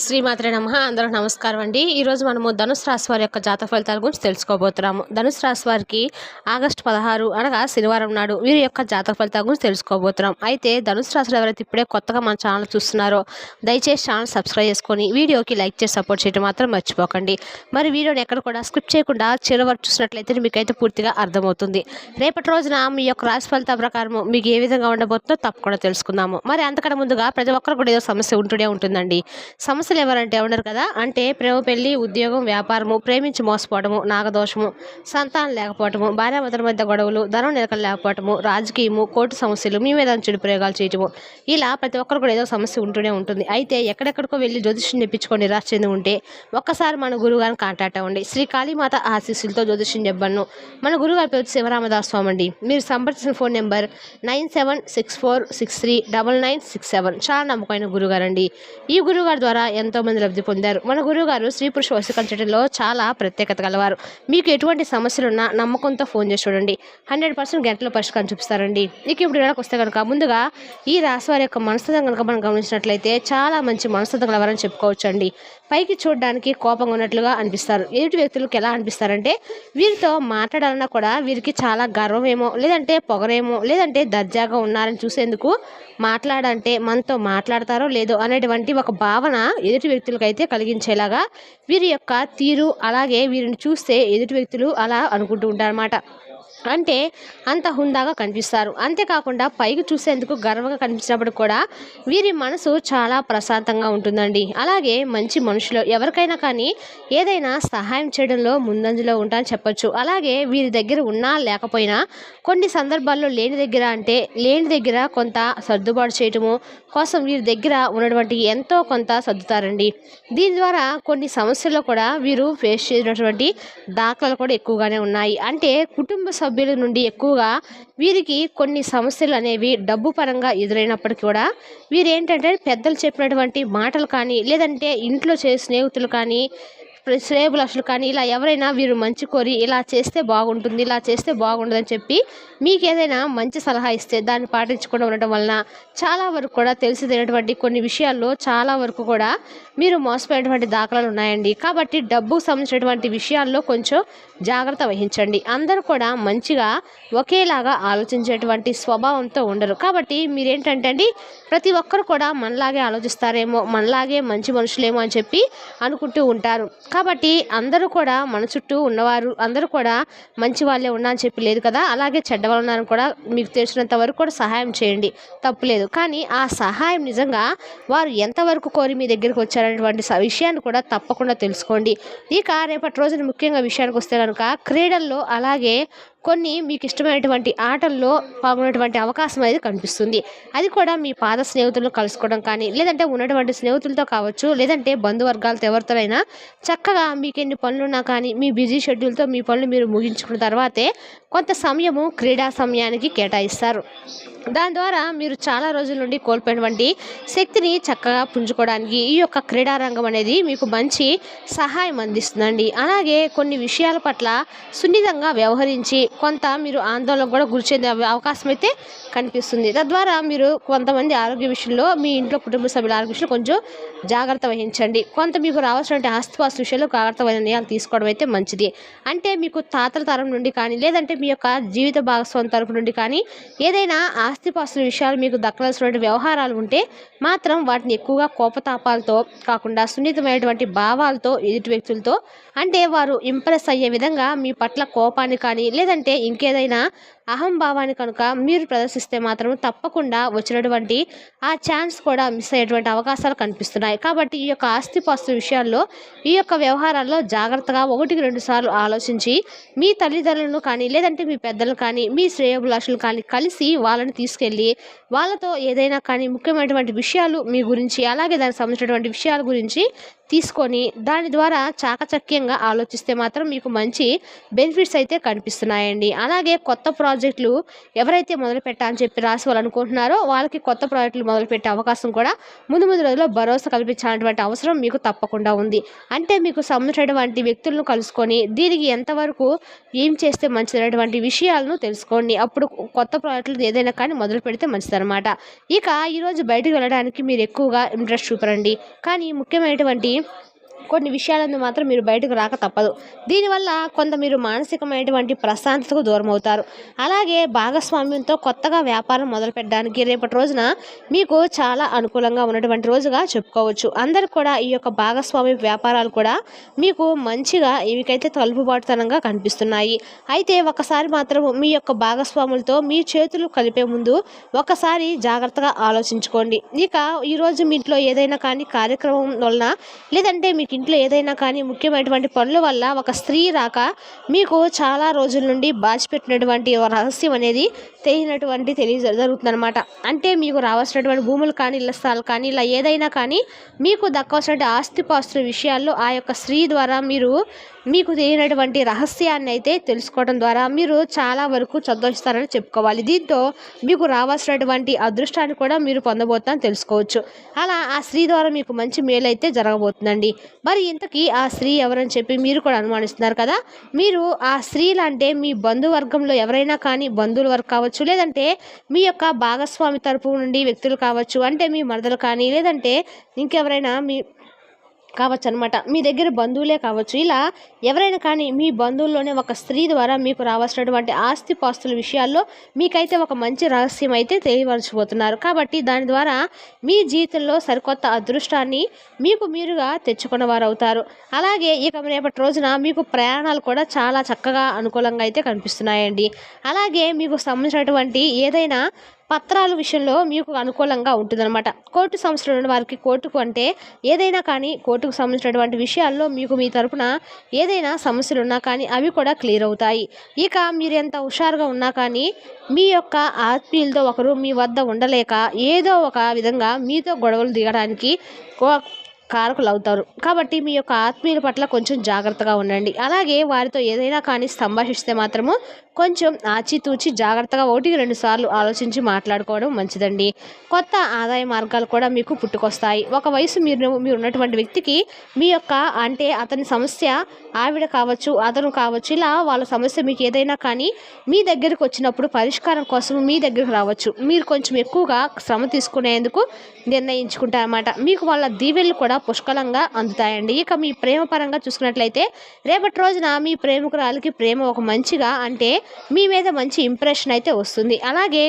శ్రీమాత్రే నమః. అందరికి నమస్కారం అండి. ఈరోజు మనము ధనుసు రాశి వారి యొక్క జాతక ఫలితాల గురించి తెలుసుకోబోతున్నాము. ధనుసు రాశి వారికి ఆగస్టు 16 అనగా శనివారం నాడు వీరి యొక్క జాతక ఫలితాల గురించి తెలుసుకోబోతున్నాం. అయితే ధనుసు రాశిలో ఎవరైతే ఇప్పుడే కొత్తగా మన ఛానల్ చూస్తున్నారో దయచేసి ఛానల్ సబ్స్క్రైబ్ చేసుకొని వీడియోకి లైక్ చేసి సపోర్ట్ చేయడం మాత్రం మర్చిపోకండి. మరి వీడియోని ఎక్కడ కూడా స్కిప్ చేయకుండా చివరి వరకు చూసినట్లయితే మీకైతే పూర్తిగా అర్థమవుతుంది. రేపటి రోజున మీ యొక్క రాశి ఫలితాల ప్రకారం మీకు ఏ విధంగా ఉండబోతుందో తప్పకుండా తెలుసుకుందాము. మరి అంతకన్నా ముందుగా ప్రతి ఒక్కరు కూడా ఏదో సమస్య ఉంటూనే ఉంటుందండి. సమస్యలు ఎవరంటే ఉన్నారు కదా, అంటే ప్రేమ, పెళ్లి, ఉద్యోగం, వ్యాపారము, ప్రేమించి మోసపోవడము, నాగదోషము, సంతానం లేకపోవటము, భార్యాభర్తల మధ్య గొడవలు, ధనం నిలకలు లేకపోవటము, రాజకీయము, కోర్టు సమస్యలు, మీ మీద చెడు ప్రయోగాలు చేయటము, ఇలా ప్రతి ఒక్కరు కూడా ఏదో సమస్య ఉంటూనే ఉంటుంది. అయితే ఎక్కడెక్కడికో వెళ్ళి జ్యోతిష్యం తెప్పించుకొని నిరాశ చెంది ఉంటే ఒక్కసారి మన గురువుగారిని కాంటాక్ట్ అవ్వండి. శ్రీ కాళీమాత ఆశీస్సులతో జ్యోతిష్యం చెప్పను. మన గురువుగారి పేరు శివరామదాస్ స్వామి అండి. మీరు సంప్రదించిన ఫోన్ నెంబర్ 9764639967. చాలా నమ్మకమైన గురుగారండి. ఈ గురువుగారి ద్వారా ఎంతో మంది లబ్ధి పొందారు. మన గురువుగారు స్త్రీ పురుష వశీకరించడంలో చాలా ప్రత్యేకత గలవారు. మీకు ఎటువంటి సమస్యలున్నా నమ్మకంతో ఫోన్ చేసి చూడండి, 100% గంటలో పరిష్కారం చూపిస్తారండి. ఇక ఇప్పుడు ఇక్కడికి వస్తే కనుక ముందుగా ఈ రాశి వారి యొక్క మనస్తత్వం కనుక మనం గమనించినట్లయితే చాలా మంచి మనస్తత్వం గలవారని చెప్పుకోవచ్చు అండి. పైకి చూడడానికి కోపంగా ఉన్నట్లుగా అనిపిస్తారు. ఎదుటి వ్యక్తులకు ఎలా అనిపిస్తారంటే వీరితో మాట్లాడాలన్నా కూడా వీరికి చాలా గర్వమేమో, లేదంటే పొగరేమో, లేదంటే దర్జాగా ఉన్నారని చూసేందుకు మాట్లాడంటే మనతో మాట్లాడతారో లేదో అనేటువంటి ఒక భావన ఎదుటి వ్యక్తులకు అయితే కలిగించేలాగా వీరి యొక్క తీరు, అలాగే వీరిని చూస్తే ఎదుటి వ్యక్తులు అలా అనుకుంటూ ఉంటారన్నమాట. అంటే అంత హుందాగా కనిపిస్తారు. అంతేకాకుండా పైకి చూసేందుకు గర్వంగా కనిపించినప్పుడు కూడా వీరి మనసు చాలా ప్రశాంతంగా ఉంటుందండి. అలాగే మంచి మనుషులు ఎవరికైనా కానీ ఏదైనా సహాయం చేయడంలో ముందంజలో ఉంటారని చెప్పొచ్చు. అలాగే వీరి దగ్గర ఉన్నా లేకపోయినా కొన్ని సందర్భాల్లో లేని దగ్గర కొంత సర్దుబాటు చేయటము కోసం వీరి దగ్గర ఉన్నటువంటి ఎంతో కొంత సర్దుతారండి. దీని ద్వారా కొన్ని సమస్యల్లో కూడా వీరు ఫేస్ చేసినటువంటి దాఖలాలు కూడా ఎక్కువగానే ఉన్నాయి. అంటే కుటుంబ సభ్యుల నుండి ఎక్కువగా వీరికి కొన్ని సమస్యలు అనేవి డబ్బు పరంగా ఎదురైనప్పటికీ కూడా వీరేంటంటే పెద్దలు చెప్పినటువంటి మాటలు కానీ, లేదంటే ఇంట్లో స్నేహితులు కానీ, శ్రేయభిలాషులు కానీ ఇలా ఎవరైనా వీరు మంచి కోరి ఇలా చేస్తే బాగుంటుంది, ఇలా చేస్తే బాగుండదని చెప్పి మీకు ఏదైనా మంచి సలహా ఇస్తే దాన్ని పాటించకుండా ఉండటం వలన చాలా వరకు కూడా తెలిసినటువంటి కొన్ని విషయాల్లో చాలా వరకు కూడా మీరు మోసపోయినటువంటి దాఖలాలు ఉన్నాయండి. కాబట్టి డబ్బుకు సంబంధించినటువంటి విషయాల్లో కొంచెం జాగ్రత్త వహించండి. అందరూ కూడా మంచిగా ఒకేలాగా ఆలోచించేటువంటి స్వభావంతో ఉండరు. కాబట్టి మీరేంటంటే అండి ప్రతి ఒక్కరు కూడా మనలాగే ఆలోచిస్తారేమో, మనలాగే మంచి మనుషులేమో అని చెప్పి అనుకుంటూ ఉంటారు. కాబట్టి అందరూ కూడా మన చుట్టూ ఉన్నవారు అందరూ కూడా మంచి వాళ్ళే ఉన్నా అని చెప్పి లేదు కదా, అలాగే చెడ్డ వాళ్ళు ఉన్నారని కూడా మీకు తెలిసినంత వరకు కూడా సహాయం చేయండి, తప్పులేదు. కానీ ఆ సహాయం నిజంగా వారు ఎంతవరకు కోరి మీ దగ్గరికి వచ్చారనేటువంటి విషయాన్ని కూడా తప్పకుండా తెలుసుకోండి. ఇక రేపటి రోజున ముఖ్యంగా విషయానికి వస్తే కనుక క్రీడల్లో, అలాగే కొన్ని మీకు ఇష్టమైనటువంటి ఆటల్లో పాల్గొనేటువంటి అవకాశం అనేది కనిపిస్తుంది. అది కూడా మీ పాత స్నేహితులను కలుసుకోవడం కానీ, లేదంటే ఉన్నటువంటి స్నేహితులతో కావచ్చు, లేదంటే బంధువర్గాలతో ఎవరితోనైనా చక్కగా మీకు ఎన్ని పనులున్నా కానీ మీ బిజీ షెడ్యూల్తో మీ పనులు మీరు ముగించుకున్న తర్వాతే కొంత సమయము క్రీడా సమయానికి కేటాయిస్తారు. దాని ద్వారా మీరు చాలా రోజుల నుండి కోల్పోయినటువంటి శక్తిని చక్కగా పుంజుకోవడానికి ఈ యొక్క క్రీడారంగం అనేది మీకు మంచి సహాయం అందిస్తుందండి. అలాగే కొన్ని విషయాల పట్ల సున్నితంగా వ్యవహరించి కొంత మీరు ఆందోళన కూడా గురిచేందే అవకాశం అయితే కనిపిస్తుంది. తద్వారా మీరు కొంతమంది ఆరోగ్య విషయంలో, మీ ఇంట్లో కుటుంబ సభ్యుల ఆరోగ్య విషయంలో కొంచెం జాగ్రత్త వహించండి. కొంత మీకు రావాల్సినటువంటి ఆస్తిపాస్తు విషయంలో జాగ్రత్తమైన నిర్ణయాలు తీసుకోవడం అయితే మంచిది. అంటే మీకు తాతల తరం నుండి కానీ, లేదంటే మీ యొక్క జీవిత భాగస్వామి తరపు నుండి కానీ ఏదైనా ఆస్తిపాస్తుల విషయాలు మీకు దక్కవలసినటువంటి వ్యవహారాలు ఉంటే మాత్రం వాటిని ఎక్కువగా కోపతాపాలతో కాకుండా సున్నితమైనటువంటి భావాలతో ఎదుటి వ్యక్తులతో, అంటే వారు ఇంప్రెస్ అయ్యే విధంగా మీ పట్ల కోపాన్ని కానీ, లేదంటే ఇంకేదైనా అహంభావాన్ని కనుక మీరు ప్రదర్శిస్తే మాత్రం తప్పకుండా వచ్చినటువంటి ఆ ఛాన్స్ కూడా మిస్ అయ్యేటువంటి అవకాశాలు కనిపిస్తున్నాయి. కాబట్టి ఈ యొక్క ఆస్తిపాస్తు విషయాల్లో, ఈ యొక్క వ్యవహారాల్లో జాగ్రత్తగా 1-2 సార్లు ఆలోచించి మీ తల్లిదండ్రులను కానీ, లేదంటే మీ పెద్దలను కానీ, మీ శ్రేయోభిలాషులు కానీ కలిసి వాళ్ళని తీసుకెళ్ళి వాళ్ళతో ఏదైనా కానీ ముఖ్యమైనటువంటి విషయాలు మీ గురించి, అలాగే దానికి సంబంధించినటువంటి విషయాల గురించి తీసుకొని దాని ద్వారా చాకచక్యంగా ఆలోచిస్తే మాత్రం మీకు మంచి బెనిఫిట్స్ అయితే కనిపిస్తున్నాయండి. అలాగే కొత్త ప్రాజెక్టులు ఎవరైతే మొదలుపెట్టాలని చెప్పి రాసి వాళ్ళు అనుకుంటున్నారో వాళ్ళకి కొత్త ప్రాజెక్టులు మొదలుపెట్టే అవకాశం కూడా ముందు ముందు రోజుల్లో భరోసా కల్పించాల్సినటువంటి అవసరం మీకు తప్పకుండా ఉంది. అంటే మీకు సంబంధించినటువంటి వ్యక్తులను కలుసుకొని దీనికి ఎంతవరకు ఏం చేస్తే మంచిదనేటువంటి విషయాలను తెలుసుకోండి. అప్పుడు కొత్త ప్రాజెక్టులు ఏదైనా కానీ మొదలు పెడితే మంచిదన్నమాట. ఇక ఈరోజు బయటకు వెళ్ళడానికి మీరు ఎక్కువగా ఇంట్రెస్ట్ చూపరండి. కానీ ముఖ్యమైనటువంటి కొన్ని విషయాలను మాత్రం మీరు బయటకు రాక తప్పదు. దీనివల్ల కొంత మీరు మానసికమైనటువంటి ప్రశాంతతకు దూరం అవుతారు. అలాగే భాగస్వామ్యంతో కొత్తగా వ్యాపారం మొదలు పెట్టడానికి రేపటి రోజున మీకు చాలా అనుకూలంగా ఉన్నటువంటి రోజుగా చెప్పుకోవచ్చు. అందరు కూడా ఈ యొక్క భాగస్వామ్య వ్యాపారాలు కూడా మీకు మంచిగా ఇవికైతే తలుపుబాటుతనంగా కనిపిస్తున్నాయి. అయితే ఒకసారి మాత్రం మీ యొక్క భాగస్వాములతో మీ చేతులు కలిపే ముందు ఒకసారి జాగ్రత్తగా ఆలోచించుకోండి. ఇక ఈరోజు మీ ఇంట్లో ఏదైనా కానీ కార్యక్రమం వలన లేదంటే మీకు ఇంట్లో ఏదైనా కానీ ముఖ్యమైనటువంటి పనుల వల్ల ఒక స్త్రీ రాక మీకు చాలా రోజుల నుండి బాచిపెట్టినటువంటి రహస్యం అనేది జరుగుతుందన్నమాట. అంటే మీకు రావాల్సినటువంటి భూములు కానీ ఇళ్ల స్థలాలు కానీ ఇలా ఏదైనా కానీ మీకు దక్కవలసిన ఆస్తిపాస్తుల విషయాల్లో ఆ యొక్క స్త్రీ ద్వారా మీకు తెలియనటువంటి రహస్యాన్ని అయితే తెలుసుకోవడం ద్వారా మీరు చాలా వరకు సంతోషిస్తారని చెప్పుకోవాలి. దీంతో మీకు రావాల్సినటువంటి అదృష్టాన్ని కూడా మీరు పొందబోతారని తెలుసుకోవచ్చు. అలా ఆ స్త్రీ ద్వారా మీకు మంచి మేలు అయితే జరగబోతుందండి. మరి ఇంతకీ ఆ స్త్రీ ఎవరని చెప్పి మీరు కూడా అనుమానిస్తున్నారు కదా. మీరు ఆ స్త్రీలు అంటే మీ బంధువర్గంలో ఎవరైనా కానీ బంధువుల వరకు కావచ్చు, లేదంటే మీ యొక్క భాగస్వామి తరపు నుండి వ్యక్తులు కావచ్చు, అంటే మీ మరదలు కానీ లేదంటే ఇంకెవరైనా కావచ్చు అనమాట. మీ దగ్గర బంధువులే కావచ్చు. ఇలా ఎవరైనా కానీ మీ బంధువుల్లోనే ఒక స్త్రీ ద్వారా మీకు రావాల్సినటువంటి ఆస్తిపాస్తుల విషయాల్లో మీకైతే ఒక మంచి రహస్యం అయితే తెలియపరచబోతున్నారు. కాబట్టి దాని ద్వారా మీ జీవితంలో సరికొత్త అదృష్టాన్ని మీకు మీరుగా తెచ్చుకున్న వారు అవుతారు. అలాగే ఇక రేపటి రోజున మీకు ప్రయాణాలు కూడా చాలా చక్కగా అనుకూలంగా అయితే కనిపిస్తున్నాయండి. అలాగే మీకు సంబంధించినటువంటి ఏదైనా పత్రాల విషయంలో మీకు అనుకూలంగా ఉంటుందన్నమాట. కోర్టు సమస్యలు ఉన్న వారికి కోర్టుకు అంటే ఏదైనా కానీ కోర్టుకు సంబంధించినటువంటి విషయాల్లో మీకు మీ తరపున ఏదైనా సమస్యలు ఉన్నా కానీ అవి కూడా క్లియర్ అవుతాయి. ఇక మీరు ఎంత హుషారుగా ఉన్నా కానీ మీ యొక్క ఆత్మీయులతో ఒకరు మీ వద్ద ఉండలేక ఏదో ఒక విధంగా మీతో గొడవలు దిగడానికి కారకులు అవుతారు. కాబట్టి మీ యొక్క ఆత్మీయుల పట్ల కొంచెం జాగ్రత్తగా ఉండండి. అలాగే వారితో ఏదైనా కానీ సంభాషిస్తే మాత్రము కొంచెం ఆచితూచి జాగ్రత్తగా 1-2 సార్లు ఆలోచించి మాట్లాడుకోవడం మంచిదండి. కొత్త ఆదాయ మార్గాలు కూడా మీకు పుట్టుకొస్తాయి. ఒక వయసు మీరు ఉన్నటువంటి వ్యక్తికి మీ యొక్క అంటే అతని సమస్య ఆవిడ కావచ్చు, అతను కావచ్చు, ఇలా వాళ్ళ సమస్య మీకు ఏదైనా కానీ మీ దగ్గరకు వచ్చినప్పుడు పరిష్కారం కోసం మీ దగ్గరకు రావచ్చు. మీరు కొంచెం ఎక్కువగా శ్రమ తీసుకునేందుకు నిర్ణయించుకుంటారన్నమాట. మీకు వాళ్ళ దీవెనలు కూడా పుష్కలంగా అందుతాయండి. ఇక మీ ప్రేమ పరంగా చూసుకున్నట్లయితే రేపటి రోజున మీ ప్రేమికురాలకి ప్రేమ ఒక మంచిగా అంటే మీ మీద మంచి ఇంప్రెషన్ అయితే వస్తుంది. అలాగే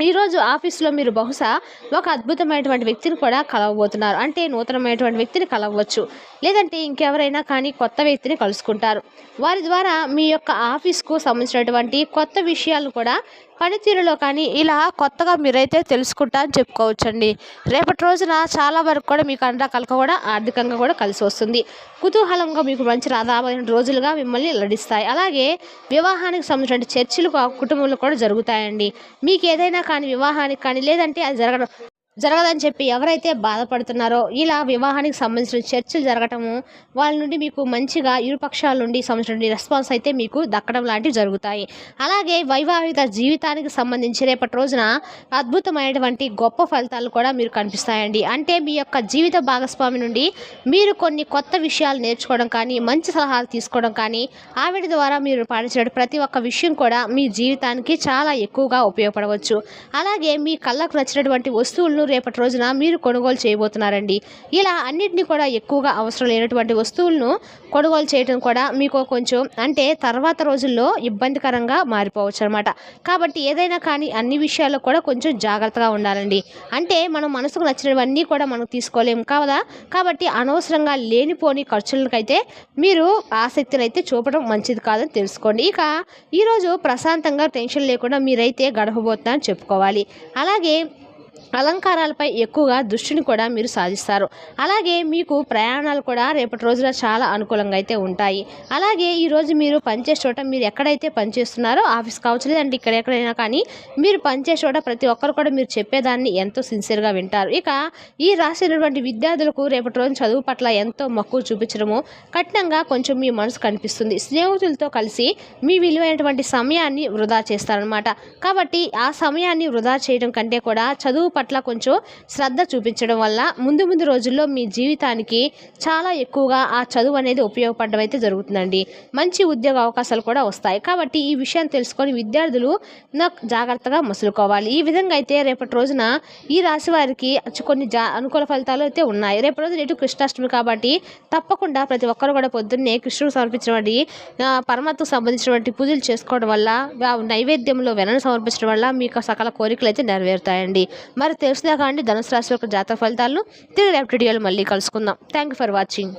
ఈరోజు ఆఫీస్లో మీరు బహుశా ఒక అద్భుతమైనటువంటి వ్యక్తిని కూడా కలవబోతున్నారు. అంటే నూతనమైనటువంటి వ్యక్తిని కలవచ్చు, లేదంటే ఇంకెవరైనా కానీ కొత్త వ్యక్తిని కలుసుకుంటారు. వారి ద్వారా మీ యొక్క ఆఫీస్కు సంబంధించినటువంటి కొత్త విషయాలు కూడా పనితీరులో కానీ ఇలా కొత్తగా మీరైతే తెలుసుకుంటా అని చెప్పుకోవచ్చండి. రేపటి రోజున చాలా వరకు కూడా మీకు అన్ని రకాలుగా కూడా ఆర్థికంగా కూడా కలిసి వస్తుంది. కుతూహలంగా మీకు మంచి రాబోయే రోజులుగా మిమ్మల్ని లడిస్తాయి. అలాగే వివాహానికి సంబంధించిన చర్చలు కుటుంబంలో కూడా జరుగుతాయండి. మీకు ఏదైనా కానీ వివాహానికి కానీ లేదంటే అది జరగదని చెప్పి ఎవరైతే బాధపడుతున్నారో ఇలా వివాహానికి సంబంధించిన చర్చలు జరగటము వాళ్ళ నుండి మీకు మంచిగా ఇరుపక్షాల నుండి సంబంధించిన రెస్పాన్స్ అయితే మీకు దక్కడం లాంటివి జరుగుతాయి. అలాగే వైవాహిక జీవితానికి సంబంధించి రేపటి రోజున అద్భుతమైనటువంటి గొప్ప ఫలితాలు కూడా మీరు కనిపిస్తాయండి. అంటే మీ యొక్క జీవిత భాగస్వామి నుండి మీరు కొన్ని కొత్త విషయాలు నేర్చుకోవడం కానీ మంచి సలహాలు తీసుకోవడం కానీ ఆవిడ ద్వారా మీరు పాటించిన ప్రతి ఒక్క విషయం కూడా మీ జీవితానికి చాలా ఎక్కువగా ఉపయోగపడవచ్చు. అలాగే మీ కళ్ళకు నచ్చినటువంటి వస్తువులను రేపటి రోజున మీరు కొనుగోలు చేయబోతున్నారండి. ఇలా అన్నిటినీ కూడా ఎక్కువగా అవసరం లేనటువంటి వస్తువులను కొనుగోలు చేయడం కూడా మీకు కొంచెం అంటే తర్వాత రోజుల్లో ఇబ్బందికరంగా మారిపోవచ్చు అనమాట. కాబట్టి ఏదైనా కానీ అన్ని విషయాల్లో కూడా కొంచెం జాగ్రత్తగా ఉండాలండి. అంటే మనం మనసుకు నచ్చినవన్నీ కూడా మనం తీసుకోలేము కదా. కాబట్టి అనవసరంగా లేనిపోని ఖర్చులకైతే మీరు ఆసక్తిని అయితే చూపడం మంచిది కాదని తెలుసుకోండి. ఇక ఈరోజు ప్రశాంతంగా టెన్షన్ లేకుండా మీరైతే గడపబోతున్నారని చెప్పుకోవాలి. అలాగే అలంకారాలపై ఎక్కువగా దృష్టిని కూడా మీరు సాధిస్తారు. అలాగే మీకు ప్రయాణాలు కూడా రేపటి రోజున చాలా అనుకూలంగా అయితే ఉంటాయి. అలాగే ఈరోజు మీరు పనిచేసే చోట మీరు ఎక్కడైతే పనిచేస్తున్నారో ఆఫీస్ కావచ్చు లేదంటే ఇక్కడ ఎక్కడైనా కానీ మీరు పనిచేసే చోట ప్రతి ఒక్కరు కూడా మీరు చెప్పేదాన్ని ఎంతో సిన్సియర్గా వింటారు. ఇక ఈ రాసినటువంటి విద్యార్థులకు రేపటి రోజు చదువు పట్ల ఎంతో మక్కువ చూపించడము కఠినంగా కొంచెం మీ మనసు కనిపిస్తుంది. స్నేహితులతో కలిసి మీ విలువైనటువంటి సమయాన్ని వృధా చేస్తారనమాట. కాబట్టి ఆ సమయాన్ని వృధా చేయడం కంటే కూడా చదువు పట్ల కొంచెం శ్రద్ధ చూపించడం వల్ల ముందు ముందు రోజుల్లో మీ జీవితానికి చాలా ఎక్కువగా ఆ చదువు అనేది ఉపయోగపడడం అయితే జరుగుతుందండి. మంచి ఉద్యోగ అవకాశాలు కూడా వస్తాయి. కాబట్టి ఈ విషయాన్ని తెలుసుకొని విద్యార్థులు జాగ్రత్తగా మసులుకోవాలి. ఈ విధంగా అయితే రేపటి రోజున ఈ రాశి వారికి కొన్ని అనుకూల ఫలితాలు అయితే ఉన్నాయి. రేపటి రోజున ఇటు కృష్ణాష్టమి కాబట్టి తప్పకుండా ప్రతి ఒక్కరు కూడా పొద్దున్నే కృష్ణుడు సమర్పించినటువంటి పరమాత్మకు సంబంధించినటువంటి పూజలు చేసుకోవడం వల్ల నైవేద్యంలో వెనను సమర్పించడం వల్ల మీకు సకల కోరికలు అయితే నెరవేరుతాయండి. మరి తెలిసిందా కానీ ధనుసు రాశి యొక్క జాతక ఫలితాలను తిరిగి రేపటి వీడియోలో మళ్ళీ కలుసుకుందాం. Thank you for watching.